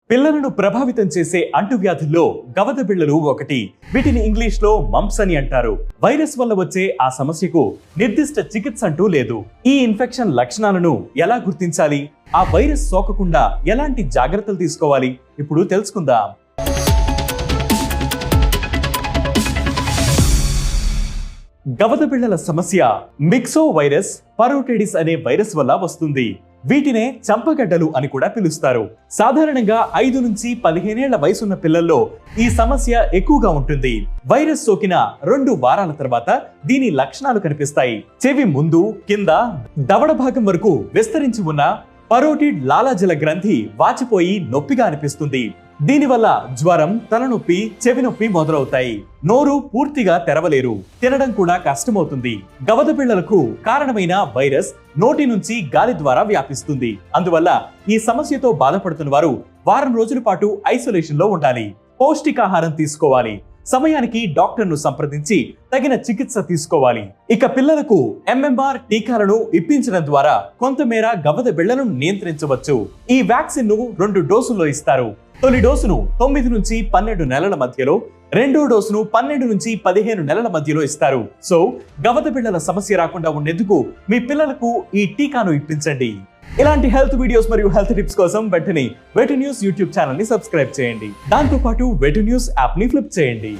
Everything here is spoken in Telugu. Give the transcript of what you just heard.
పిల్లలను ప్రభావితం చేసే అంటువ్యాధుల్లో గవద బిళ్ళలు ఒకటి. వీటిని ఇంగ్లీష్ లో మంప్స్ అని అంటారు. వైరస్ వల్ల వచ్చే ఆ సమస్యకు నిర్దిష్ట చికిత్స అంటూ లేదు. ఈ ఇన్ఫెక్షన్ లక్షణాలను ఎలా గుర్తించాలి, ఆ వైరస్ సోకకుండా ఎలాంటి జాగ్రత్తలు తీసుకోవాలి, ఇప్పుడు తెలుసుకుందాం. గవద బిళ్ళల సమస్య మిక్సో వైరస్ పరోటిడిస్ అనే వైరస్ వల్ల వస్తుంది. వీటినే చంపగడ్డలు అని కూడా పిలుస్తారు. సాధారణంగా 5 నుంచి 15 ఏళ్ల వయసున్న పిల్లల్లో ఈ సమస్య ఎక్కువగా ఉంటుంది. వైరస్ సోకిన 2 వారాల తర్వాత దీని లక్షణాలు కనిపిస్తాయి. చెవి ముందు, కింద, దవడ భాగం వరకు విస్తరించి ఉన్న పరోటిడ్ లాలాజల గ్రంథి వాచిపోయి నొప్పిగా అనిపిస్తుంది. దీనివల్ల జ్వరం, తలనొప్పి, చెవి నొప్పి మొదలవుతాయి. నోరు పూర్తిగా తెరవలేరు. తినడం కూడా కష్టమవుతుంది. గవద బిళ్ళలకు కారణమైన వైరస్ నోటి నుంచి గాలి ద్వారా వ్యాపిస్తుంది. అందువల్ల ఈ సమస్యతో బాధపడుతున్న వారు వారం రోజుల పాటు ఐసోలేషన్ లో ఉండాలి. పౌష్టికాహారం తీసుకోవాలి. సమయానికి డాక్టర్ను సంప్రదించి తగిన చికిత్స తీసుకోవాలి. ఇక పిల్లలకు MMR టీకాలను ఇప్పించడం ద్వారా కొంతమేర గవద బిళ్ళను నియంత్రించవచ్చు. ఈ వ్యాక్సిన్ ను 2 డోసుల్లో ఇస్తారు. తొలి డోసును 9 నుంచి 12 నెలల మధ్యలో, రెండో డోసును 12 నుంచి 15 నెలల మధ్యలో ఇస్తారు. సో గవద బిళ్ళల సమస్య రాకుండా ఉండేందుకు మీ పిల్లలకు ఈ టీకాను ఇప్పించండి. ఇలాంటి హెల్త్ వీడియోస్ మరియు హెల్త్ టిప్స్ కోసం వెంటనే వెటు న్యూస్ యూట్యూబ్ ఛానల్ ని సబ్స్క్రైబ్ చేయండి. దాంతో పాటు వెటు న్యూస్ యాప్ ని ఫ్లిప్ చేయండి.